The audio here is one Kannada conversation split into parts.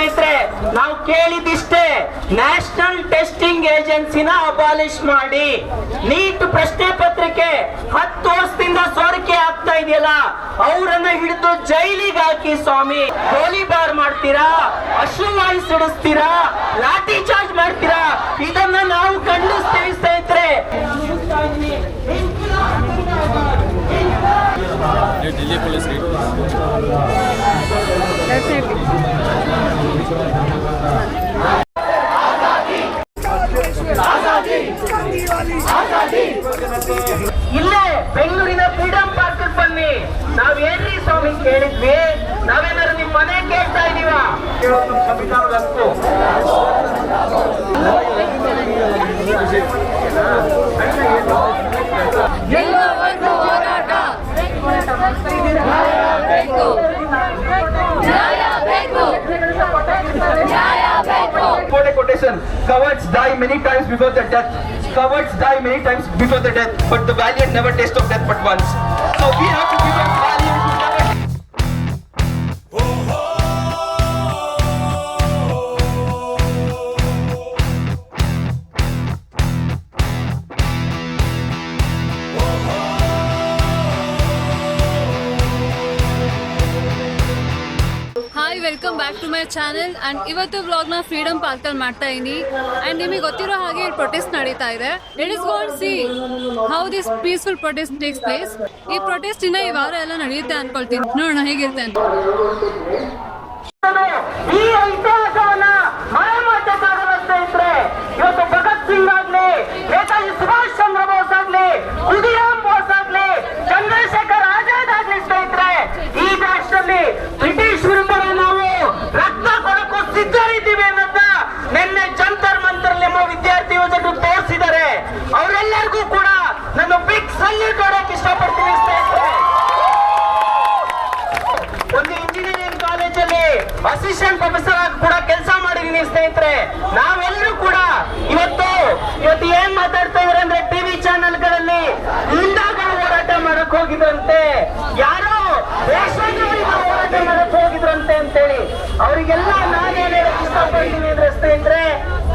ಸ್ನೇಹಿತರೆ, ನಾವು ಕೇಳಿದಿಷ್ಟೇ, ನ್ಯಾಷನಲ್ ಟೆಸ್ಟಿಂಗ್ ಏಜೆನ್ಸಿನ ಅಬಾಲಿಷ್ ಮಾಡಿ. ನೀಟ್ ಪ್ರಶ್ನೆ ಪತ್ರಿಕೆ 10 ವರ್ಷದಿಂದ ಸೋರಿಕೆ ಆಗ್ತಾ ಇದೆಯಲ್ಲ, ಅವರನ್ನ ಹಿಡಿದು ಜೈಲಿಗೆ ಹಾಕಿ ಸ್ವಾಮಿ. ಗೋಲಿಬಾರ್ ಮಾಡ್ತೀರಾ, ಅಶ್ರುವಾಯು ಸಿಡಿಸ್ತೀರಾ, ಲಾಠಿ ಚಾರ್ಜ್ ಮಾಡ್ತೀರಾ, ಇದನ್ನ ನಾವು ಖಂಡಿಸ್ತೀವಿ ಸ್ನೇಹಿತರೆ. दिल्ली पुलिस की ಇಲ್ಲೇ ಬೆಂಗಳೂರಿನ ಫ್ರೀಡಂ ಪಾರ್ಕ್ ಬನ್ನಿ. ನಾವೇನ್ರಿ ಸ್ವಾಮಿ ಕೇಳಿದ್ವಿ? ನಾವೇನಾದ್ರು ನಿಮ್ ಮನೆ ಕೇಳ್ತಾ ಇದೀವ? ಸಂವಿಧಾನದ ಹಕ್ಕು. Quotation: cowards die many times before the death. Cowards die many times before the death, but the valiant never taste of death but once. So we have to give them valiant who never. Hi, welcome back to my channel. And ಇವತ್ತು ವ್ಲಾಗ್ನ ಫ್ರೀಡಮ್ ಪಾರ್ಕಲ್ಲಿ ಮಾಡ್ತಾ ಇದ್ದೀನಿ. ಆ್ಯಂಡ್ ನಿಮಗೆ ಗೊತ್ತಿರೋ ಹಾಗೆ ಪ್ರೊಟೆಸ್ಟ್ ನಡೀತಾ ಇದೆ. Let us go and C how this peaceful protest takes place. ಈ ಪ್ರೊಟೆಸ್ಟ್ ಇನ್ನ ಈ ವಾರ ಎಲ್ಲ ನಡೆಯುತ್ತೆ ಅನ್ಕೊಳ್ತೀನಿ. ನೋಡೋಣ ಹೇಗಿರುತ್ತೆ ಅಂತ. ಈ ಇತಿಹಾಸವನ್ನ ಮರೆಮಾಚಕ್ಕಾಗಲ್ಲ ಸ್ನೇಹಿತರೆ. ಇವತ್ತು ಭಗತ್ ಸಿಂಗ್ ಆಗ್ಲಿ, ನೇತಾಜಿ ಸುಭಾಷ್ ಚಂದ್ರ ಬೋಸ್ ಆಗ್ಲಿ, ಖುದಿರಾಮ್ ಬೋಸ್ ಆಗ್ಲಿ, ಚಂದ್ರಶೇಖರ್ ಆಜಾದ್ ಆಗ್ಲಿ ಸ್ನೇಹಿತರೆ, ಈ ದೇಶದಲ್ಲಿ ಬ್ರಿಟಿಷ್ ವಿರುದ್ಧ ನಾವು ರಕ್ತ ಕೊಡಕ್ಕೂ ಸಿದ್ಧರಿದ್ದೀವಿ ಅನ್ನೋದನ್ನ ನಿನ್ನೆ ಜಂತರ್ ಮಂತರ್ ಎಂಬ ವಿದ್ಯಾರ್ಥಿ ಯುವಜನರು ತೋರಿಸಿದ್ದಾರೆ. ಅವರೆಲ್ಲರಿಗೂ ಕೂಡ ನಾನು ಬಿಗ್ ಸಲ್ಯೂಟ್ ಕೊಡಕ್ಕೆ ಇಷ್ಟಪಡ್ತೀನಿ ಸ್ನೇಹಿತರೆ. ಒಂದು ಇಂಜಿನಿಯರಿಂಗ್ ಕಾಲೇಜಲ್ಲಿ ಅಸಿಸ್ಟೆಂಟ್ ಪ್ರೊಫೆಸರ್ ಆಗಿ ಕೂಡ ಕೆಲಸ ಮಾಡಿದೀನಿ ಸ್ನೇಹಿತರೆ. ನಾವೆಲ್ಲರೂ ಕೂಡ ಇವತ್ತು ಏನ್ ಮಾತಾಡ್ತಾ ಇದಾರೆ ಅಂದ್ರೆ, ಟಿವಿ ಚಾನೆಲ್ಗಳಲ್ಲಿ ಗುಂಡಾಗಳು ಹೋರಾಟ ಮಾಡಕ್ ಹೋಗಿದ್ರಂತೆ, ಯಾರೋ ದೇಶದ್ರೋಹಿಗಳು ಹೋರಾಟ ಮಾಡಕ್ ಹೋಗಿದ್ರಂತೆ ಅಂತೇಳಿ. ಅವರಿಗೆಲ್ಲ ನಾನೇನ್ ಹೇಳಕ್ ಇಷ್ಟಪಡ್ತೀನಿ ಅಂದ್ರೆ ಸ್ನೇಹಿತರೆ,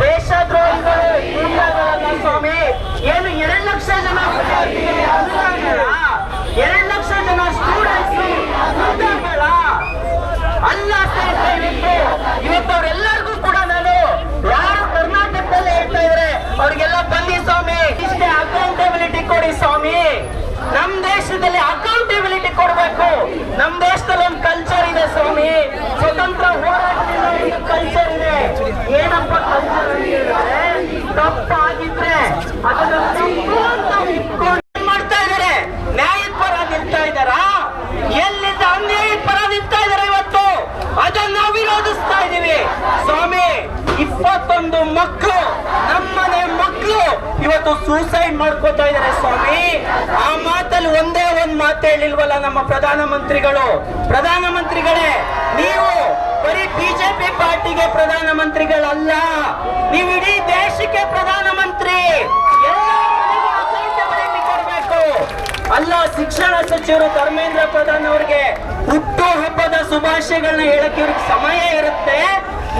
ದೇಶದ್ರೋಹಿಗಳು ಗುಂಡಾಗಳಲ್ಲ ಸ್ವಾಮಿ. ಏನು 2 ಲಕ್ಷ ಜನ 2 ಲಕ್ಷ ಜನ ಸ್ಟೂಡೆಂಟ್ಸ್ ಅಲ್ಲ ಸ್ನೇಹಿತರೆ. ಇವತ್ತು ಅವರೆಲ್ಲರಿಗೂ ಕೂಡ ನಾನು ಯಾರು ಕರ್ನಾಟಕದಲ್ಲಿ ಹೇಳ್ತಾ ಇದ್ರೆ ಅವ್ರಿಗೆಲ್ಲ ಬನ್ನಿ ಸ್ವಾಮಿ, ಇಷ್ಟೇ ಅಕೌಂಟಬಿಲಿಟಿ ಕೊಡಿ ಸ್ವಾಮಿ. ನಮ್ ದೇಶದಲ್ಲಿ ಅಕೌಂಟಬಿಲಿಟಿ ಕೊಡ್ಬೇಕು. ನಮ್ ದೇಶದಲ್ಲಿ ಒಂದು ಕಲ್ಚರ್ ಇದೆ ಸ್ವಾಮಿ, ಸ್ವತಂತ್ರ ಹೋರಾಟದಿಂದ ಒಂದು ಕಲ್ಚರ್ ಇದೆ. ಏನಪ್ಪ ಕಲ್ಚರ್ ಅಂತ ಹೇಳಿದ್ರೆ, ತಪ್ಪಾಗಿದ್ರೆ ಅದನ್ನ ತಪ್ಪು ಅಂತ ಇಟ್ಕೊಂಡು ಮಾಡ್ತಾ ಇದಾರೆ. ನ್ಯಾಯದ ಪರ ನಿಲ್ತಾ ಇದಾರ, ಎಲ್ಲಿಂದ ಅನ್ಯಾಯದ ಪರ ನಿಲ್ತಾ ಇದಾರೆ ಇವತ್ತು. ಅದನ್ನ ನಾವು ವಿರೋಧಿಸ್ತಾ ಇದೀವಿ ಸ್ವಾಮಿ. 21 ಮಕ್ಕಳು, ನಮ್ಮನೆ ಮಕ್ಕಳು ಇವತ್ತು ಸೂಸೈಡ್ ಮಾಡ್ಕೋತಾ ಇದಾರೆ ಸ್ವಾಮಿ. ಆ ಮಾತಲ್ಲಿ ಒಂದೇ ಒಂದು ಮಾತು ಹೇಳಿಲ್ವಲ್ಲ ನಮ್ಮ ಪ್ರಧಾನಮಂತ್ರಿಗಳು. ಪ್ರಧಾನಮಂತ್ರಿಗಳೇ, ನೀವು ಬರೀ ಬಿಜೆಪಿ ಪಾರ್ಟಿಗೆ ಪ್ರಧಾನಮಂತ್ರಿಗಳಲ್ಲ, ನೀವು ಇಡೀ ದೇಶಕ್ಕೆ ಪ್ರಧಾನಮಂತ್ರಿ. ಎಲ್ಲ ಅಕೌಂಟಬಿಲಿಟಿ ಕೊಡಬೇಕು. ಅಲ್ಲ, ಶಿಕ್ಷಣ ಸಚಿವರು ಧರ್ಮೇಂದ್ರ ಪ್ರಧಾನ್ ಅವರಿಗೆ ಹುಟ್ಟು ಹಬ್ಬದ ಶುಭಾಶಯಗಳನ್ನ ಹೇಳಕ್ಕೆ ಇವ್ರಿಗೆ ಸಮಯ ಇರುತ್ತೆ.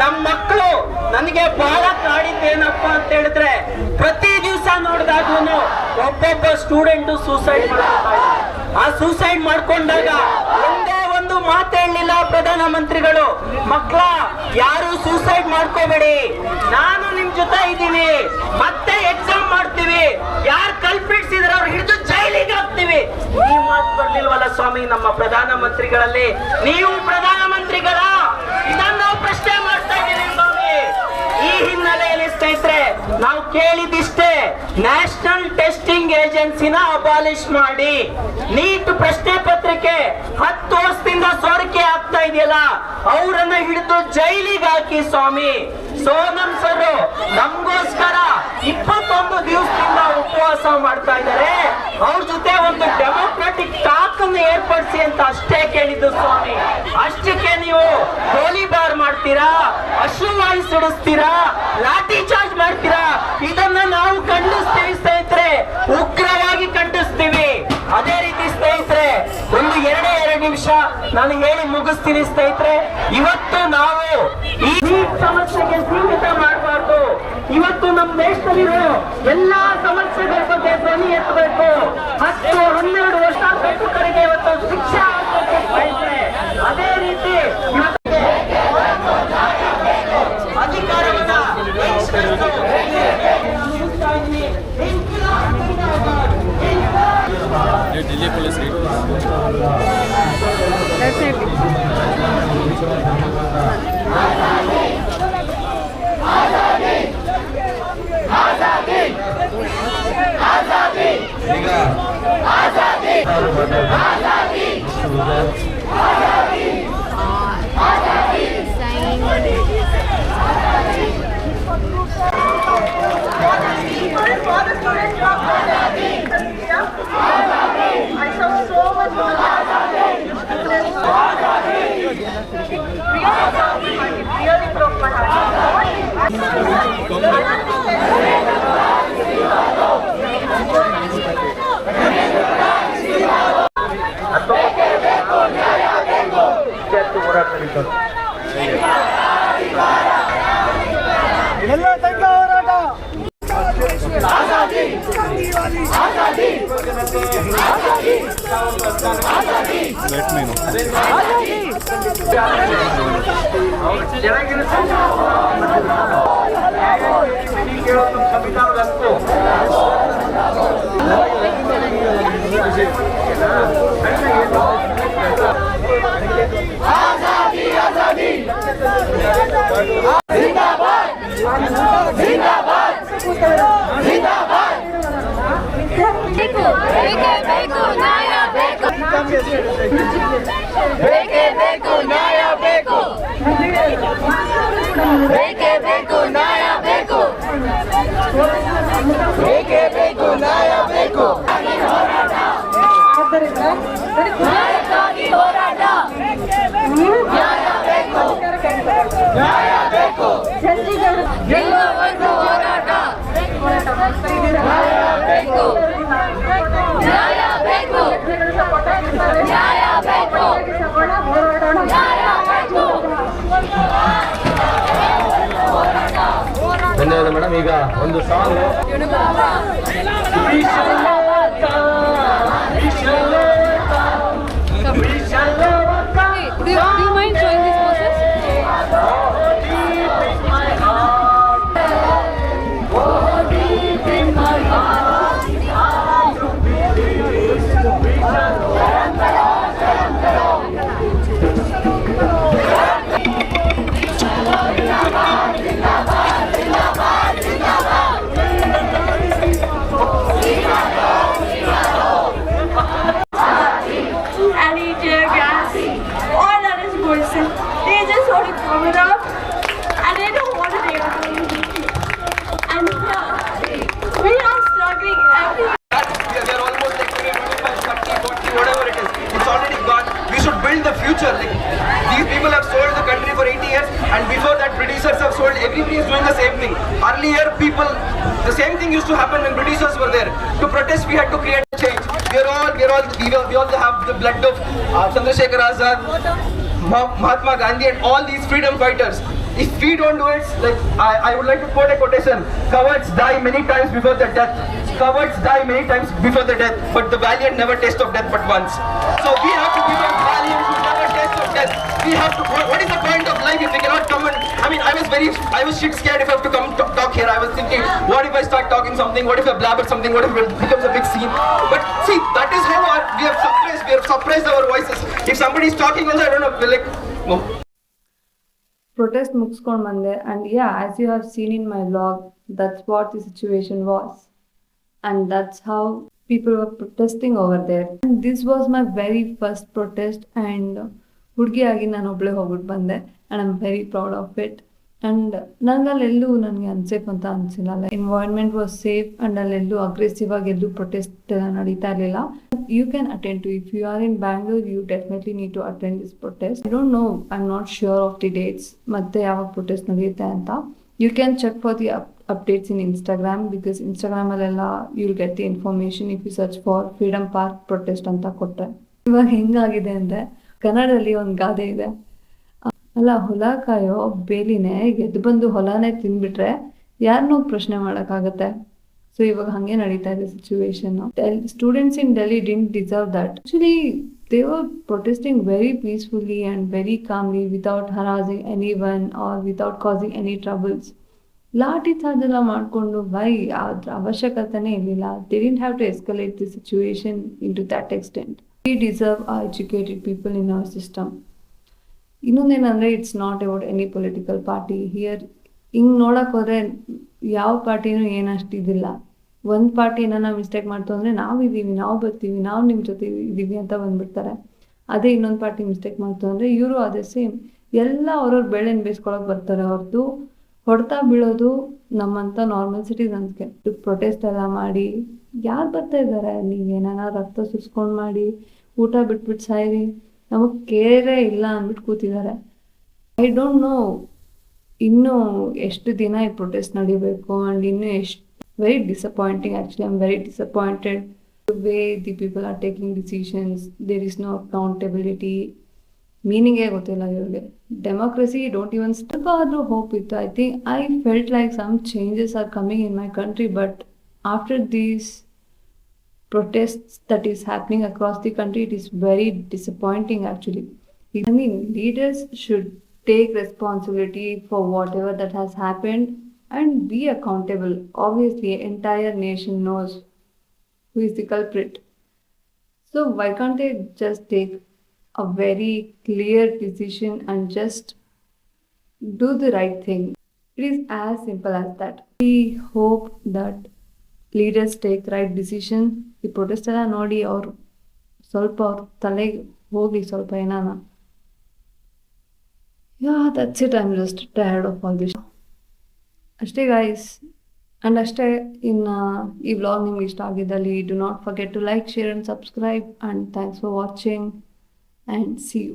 ನಮ್ಮ ಮಕ್ಕಳು ನನಗೆ ಬಹಳ ಕಾಡಿದ್ದೇನಪ್ಪ ಅಂತ ಹೇಳಿದ್ರೆ, ಪ್ರತಿ ದಿವಸ ನೋಡಿದಾಗ್ಲೂ ಒಬ್ಬೊಬ್ಬ ಸ್ಟೂಡೆಂಟ್ ಸೂಸೈಡ್ ಮಾಡ್ಕೊತಾ ಇದ್ದಾರೆ. ಆ ಸೂಸೈಡ್ ಮಾಡ್ಕೊಂಡಾಗ ಒಂದೇ ಒಂದು ಮಾತು ಹೇಳಲಿಲ್ಲ ಪ್ರಧಾನಮಂತ್ರಿಗಳು, ಮಕ್ಕಳ ಯಾರು ಸೂಸೈಡ್ ಮಾಡ್ಕೋಬೇಡಿ, ನಾನು ನಿಮ್ ಜೊತೆ ಇದ್ದೀನಿ, ಮತ್ತೆ ಎಕ್ಸಾಮ್ ಮಾಡ್ತೀವಿ, ಯಾರು ಕಲ್ಪಿಟ್ಸ್ ಇದ್ರೆ ಅವ್ರು ಹಿಡಿದು ಜೈಲಿಗೆ ಹಾಕ್ತೀವಿ. ಈ ಮಾತು ಬರ್ಲಿಲ್ವಲ್ಲ ಸ್ವಾಮಿ ನಮ್ಮ ಪ್ರಧಾನಮಂತ್ರಿಗಳಲ್ಲಿ. ನೀವು ಪ್ರಧಾನಮಂತ್ರಿಗಳ ಇದನ್ನ ನಾವು ಪ್ರಶ್ನೆ ಮಾಡ್ತಾ ಇದ್ದೀವಿ ಸ್ವಾಮಿ. ಈ ಹಿನ್ನೆಲೆಯಲ್ಲಿ ಸ್ನೇಹಿತರೆ, ನಾವು ಕೇಳಿದಿಷ್ಟೇ, ನ್ಯಾಷನಲ್ ಟೆಸ್ಟಿಂಗ್ ಏಜೆನ್ಸಿನ ಅಬಾಲಿಷ್ ಮಾಡಿ. ನೀಟ್ ಪ್ರಶ್ನೆ ಪತ್ರಿಕೆ 10 ವರ್ಷದಿಂದ ಸೋರಿಕೆ ಆಗ್ತಾ ಇದೆಯಲ್ಲ, ಅವರನ್ನ ಹಿಡಿದು ಜೈಲಿಗೆ ಹಾಕಿ ಸ್ವಾಮಿ. ಸೋನಂ ಸರ್ ನಮಗೋಸ್ಕರ 21 ದಿವಸದಿಂದ ಉಪವಾಸ ಮಾಡ್ತಾ ಇದ್ದಾರೆ. ಅವ್ರ ಜೊತೆ ಒಂದು ಡೆಮೋಕ್ರೆಟಿಕ್ ಟಾಕ್ ಅನ್ನು ಏರ್ಪಡಿಸಿ ಅಂತ ಅಷ್ಟೇ ಕೇಳಿದ್ದು ಸ್ವಾಮಿ. ಅಷ್ಟಕ್ಕೆ ನೀವು ಗೋಲಿಬಾರ್ ಮಾಡ್ತೀರಾ, ಅಶ್ರುವಾಯು ಸಿಡಿಸ್ತೀರಾ, ಲಾಠಿ ಚಾರ್ಜ್ ಮಾಡ್ತೀರಾ, ಇದನ್ನ ನಾವು ಖಂಡಿಸ್ತೀವಿ ಸ್ನೇಹಿತರೆ, ಉಗ್ರವಾಗಿ ಖಂಡಿಸ್ತೀವಿ. ಅದೇ ರೀತಿ ಸ್ನೇಹಿತರೆ, ಒಂದು 2 ನಿಮಿಷ ನಾನು ಹೇಳಿ ಮುಗಿಸ್ತೀನಿ ಸ್ನೇಹಿತರೆ. ಇವತ್ತು ನಾವು ಈ ಸಮಸ್ಯೆಗೆ ಸೀಮಿತ ಮಾಡಬಾರ್ದು. ಇವತ್ತು ನಮ್ಮ ದೇಶದಲ್ಲಿರೋ ಎಲ್ಲಾ ಸಮಸ್ಯೆಗಳ ಬಗ್ಗೆ ಧ್ವನಿ ಎತ್ತಬೇಕು. 10-12 ವರ್ಷ ಕಟ್ಟುಕರಿಗೆ ಇವತ್ತು ಶಿಕ್ಷೆ ಆಗಬೇಕು ಸ್ನೇಹಿತರೆ. ಅದೇ ರೀತಿ ಅಧಿಕಾರವನ್ನ ये दिल्ली पुलिस रेट ಎಲ್ಲ ತನಕ ಹೋರಾಟ. ಸಂವಿಧಾನದ ಹಕ್ಕು. ಧನ್ಯವಾದ ಮೇಡಮ್. ಈಗ ಒಂದು song Do you mind showing these poses? Any tear gas, all that is bullshit. They just want to cover it up and they don't want to take accountability. And we are struggling every We are almost like 25, 30, 40, whatever it is. It's already gone. We should build the future. Like, these people have sold the country for 80 years, and before that, Britishers have sold. Everybody is doing the same thing. Earlier, the same thing used to happen when Britishers were there. To protest, we had to create change. We all have the blood of Chandrasekhar Azad, Mahatma Gandhi, and all these freedom fighters. If we don't do it, like I would like to quote a quotation: "Cowards die many times before the death. Cowards die many times before the death, but the valiant never taste of death but once." So we have to give them valiant who never taste of death. We have to. What is the point of life if we cannot come and? I mean, I was shit scared if I have to come talk here. I was thinking, what if I start talking something? What if I blabber something? What if it becomes a big scene? But see, that is how we have suppressed our voices. If somebody is talking, also I don't know, we're like, no. Protest ಮುಗಿಸ್ಕೊಂಡು ಬಂದೆ and yeah, as you have seen in my vlog, that's what the situation was and that's how people were protesting over there. And this was my very first protest and ಹುಡುಗಿಯಾಗಿ ನಾನು ಒಬ್ಬಳೇ ಹೋಗ್ಬಿಟ್ಟು ಬಂದೆ and I'm very proud of it. And ನನಗಲ್ಲೆಲ್ಲೂ ನನಗೆ ಅನ್ಸೇಫ್ ಅಂತ ಅನಿಸಿಲ್ಲ. ಎನ್ವೈರ್ನ್ಮೆಂಟ್ ವಾಸ್ ಸೇಫ್ ಅಂಡ್ ಅಲ್ಲೆಲ್ಲೂ ಅಗ್ರೆಸಿವ್ ಆಗಿ ಎಲ್ಲೂ ಪ್ರೊಟೆಸ್ಟ್ ನಡೀತಾ ಇರಲಿಲ್ಲ. You can attend to if you are in Bangalore you definitely need to attend this protest. I don't know, I am not sure of the dates ಮತ್ತೆ ಯಾವಾಗ ಪ್ರೊಟೆಸ್ಟ್ ನಡೆಯುತ್ತೆ ಅಂತ. You can check for the updates in Instagram because Instagram ಅಲ್ಲೆಲ್ಲ you'll get the information if you search for freedom park protest ಅಂತ ಕೊಟ್ಟರೆ. ಇವಾಗ ಹೆಂಗಾಗಿದೆ ಅಂದರೆ ಕನ್ನಡದಲ್ಲಿ ಒಂದು ಗಾದೆ ಇದೆ, ಅಲ್ಲ ಹೊಲ ಕಾಯೋ ಬೇಲಿನೇ ಎದ್ದು ಬಂದು ಹೊಲನೇ ತಿಂದ್ಬಿಟ್ರೆ ಯಾರನ್ನೂ ಪ್ರಶ್ನೆ ಮಾಡೋಕ್ಕಾಗತ್ತೆ. ಸೊ ಇವಾಗ ಹಾಗೆ ನಡೀತಾ ಇದೆ situation. Students in Delhi didn't deserve that. Actually they were protesting very peacefully and very calmly without harassing any one or without causing any troubles. Lathi charge ಎಲ್ಲ ಮಾಡಿಕೊಂಡು ಅದ್ರ ಅವಶ್ಯಕತೆನೇ ಇರಲಿಲ್ಲ. They didn't have to escalate the situation into that extent. We deserve are educated people in our system. ಇನ್ನೊಂದೇನಂದರೆ it's not about any political party here. ಹಿಂಗೆ ನೋಡೋಕೆ ಹೋದರೆ ಯಾವ ಪಾರ್ಟಿನೂ ಏನಷ್ಟು ಇದಿಲ್ಲ. ಒಂದು ಪಾರ್ಟಿ ಏನಾರ ಮಿಸ್ಟೇಕ್ ಮಾಡ್ತು ಅಂದರೆ ನಾವಿದ್ದೀವಿ, ನಾವು ಬರ್ತೀವಿ, ನಾವು ನಿಮ್ಮ ಜೊತೆ ಇದ್ದೀವಿ ಅಂತ ಬಂದುಬಿಡ್ತಾರೆ. ಅದೇ ಇನ್ನೊಂದು ಪಾರ್ಟಿ ಮಿಸ್ಟೇಕ್ ಮಾಡ್ತು ಅಂದರೆ ಇವರು ಅದೇ ಸೇಮ್ ಎಲ್ಲ ಅವ್ರವ್ರ ಬೆಳೆನ ಬೇಯಿಸ್ಕೊಳಕ್ಕೆ ಬರ್ತಾರೆ ಹೊರತು ಹೊಡ್ತಾ ಬೀಳೋದು ನಮ್ಮಂಥ ನಾರ್ಮಲ್ ಸಿಟಿಸನ್ಸ್ಗೆ. ಪ್ರೊಟೆಸ್ಟ್ ಎಲ್ಲ ಮಾಡಿ ಯಾರು ಬರ್ತಾ ಇದ್ದಾರೆ? ನೀವೇನಾರ ರಕ್ತ ಸುರಿಸ್ಕೊಂಡು ಮಾಡಿ ಊಟ ಬಿಟ್ಬಿಟ್ಟು ಸಾಯಿರಿ, ನಮಗೆ ಕೇರೇ ಇಲ್ಲ ಅಂದ್ಬಿಟ್ಟು ಕೂತಿದ್ದಾರೆ. ಐ ಡೋಂಟ್ ನೋ ಇನ್ನೂ ಎಷ್ಟು ದಿನ ಈ ಪ್ರೊಟೆಸ್ಟ್ ನಡಿಬೇಕು ಆ್ಯಂಡ್ ಇನ್ನೂ ಎಷ್ಟು. Very disappointing actually. I am very disappointed the way the people are taking decisions. There is no accountability. ಮೀನಿಂಗೇ ಗೊತ್ತಿಲ್ಲ ಇವ್ರಿಗೆ. ಡೆಮೋಕ್ರಸಿ ಡೋಂಟ್ ಇವನ್ ಸ್ವಲ್ಪ ಆದರೂ ಹೋಪ್ ಇತ್ತು. I felt like some changes are coming in my country, but after these protests that is happening across the country, it is very disappointing actually. I mean, leaders should take responsibility for whatever that has happened and be accountable. Obviously, entire nation knows who is the culprit. So why can't they just take a very clear decision and just do the right thing? It is as simple as that. We hope that leaders take right decision. ಈ ಪ್ರೊಟೆಸ್ಟ್ ಎಲ್ಲ ನೋಡಿ ಅವ್ರು ಸ್ವಲ್ಪ ಅವ್ರ ತಲೆಗೆ ಹೋಗಲಿ ಸ್ವಲ್ಪ ಏನಾನ. That's it. I am just tired of all this. ಅಷ್ಟೇ ಗೈಸ್. ಆ್ಯಂಡ್ ಅಷ್ಟೇ, ಇನ್ನು ಈ ವ್ಲಾಗ್ ನಿಮ್ಗೆ ಇಷ್ಟ ಆಗಿದ್ದಲ್ಲಿ do not forget to like, share and subscribe. And thanks for watching and see you.